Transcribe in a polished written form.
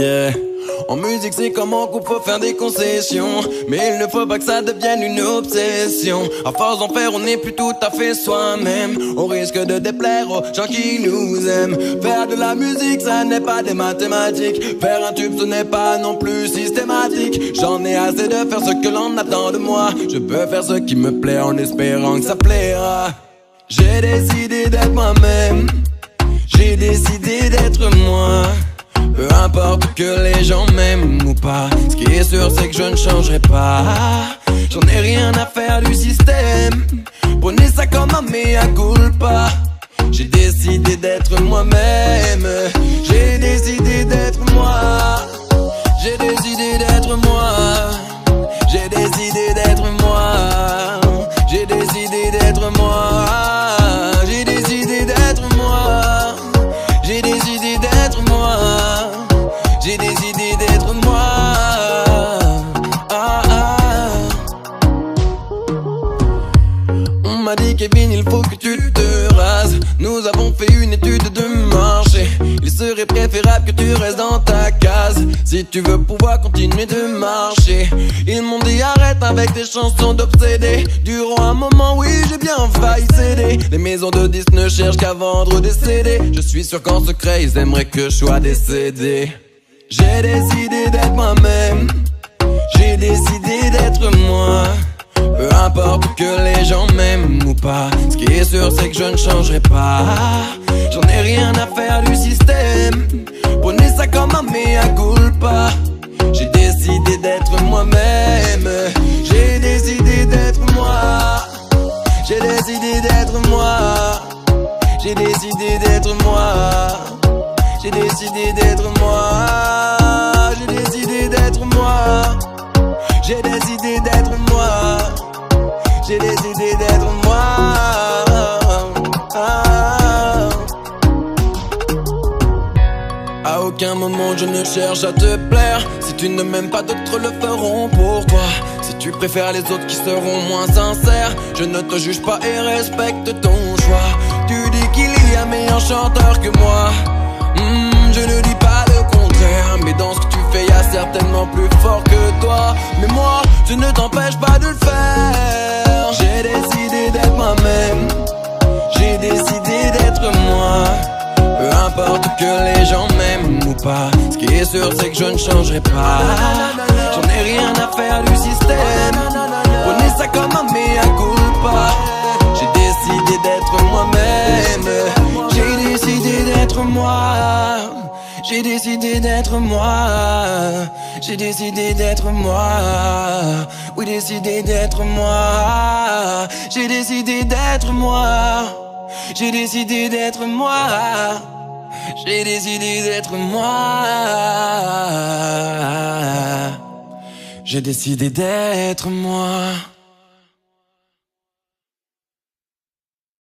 Yeah. En musique c'est comme en couple, faut faire des concessions, mais il ne faut pas que ça devienne une obsession. À force d'en faire on n'est plus tout à fait soi-même, on risque de déplaire aux gens qui nous aiment. Faire de la musique ça n'est pas des mathématiques, faire un tube ce n'est pas non plus systématique. J'en ai assez de faire ce que l'on attend de moi, je peux faire ce qui me plaît en espérant que ça plaira. J'ai décidé d'être moi-même, j'ai décidé d'être moi. Peu importe que les gens m'aiment ou pas, ce qui est sûr c'est que je ne changerai pas. J'en ai rien à faire du système, prenez ça comme un mea culpa. J'ai décidé d'être moi-même, j'ai décidé d'être moi. J'ai décidé d'être moi, j'ai décidé d'être moi. J'ai décidé d'être moi, j'ai décidé d'être moi. J'ai décidé d'être moi, j'ai décidé d'être moi. On m'a dit Kevin il faut que tu te rases. Nous avons fait une étude de marché, il serait préférable que tu restes dans ta case si tu veux pouvoir continuer de marcher. Ils m'ont dit arrête avec tes chansons d'obsédés. Durant un moment oui j'ai bien failli céder. Les maisons de disques ne cherchent qu'à vendre des CD. Je suis sûr qu'en secret ils aimeraient que je sois décédé. J'ai décidé d'être moi-même, j'ai décidé d'être moi. Peu importe que les gens m'aiment ou pas, ce qui est sûr c'est que je ne changerai pas. J'en ai rien à faire du système, prenez ça comme un mea culpa. J'ai décidé d'être moi-même, j'ai décidé d'être moi. J'ai décidé d'être moi, j'ai décidé d'être moi. J'ai décidé d'être moi, j'ai décidé d'être moi. J'ai décidé d'être moi, j'ai décidé d'être moi. À aucun moment je ne cherche à te plaire. Si tu ne m'aimes pas, d'autres le feront pour toi. Si tu préfères les autres qui seront moins sincères, je ne te juge pas et respecte ton choix. Tu dis qu'il y a meilleur chanteur que moi, je ne dis pas le contraire, mais dans ce que tu fais y'a certainement plus fort que toi. Mais moi, je ne t'empêche pas de le faire. J'ai décidé d'être moi-même, j'ai décidé d'être moi. Peu importe que les gens m'aiment ou pas, ce qui est sûr c'est que je ne changerai pas. J'en ai rien à faire du système, prenez ça comme un mea culpa. J'ai décidé d'être moi-même, j'ai décidé d'être moi. J'ai décidé d'être moi, j'ai décidé d'être moi. Oui, décidé d'être moi, j'ai décidé d'être moi. J'ai décidé d'être moi, j'ai décidé d'être moi. J'ai décidé d'être moi.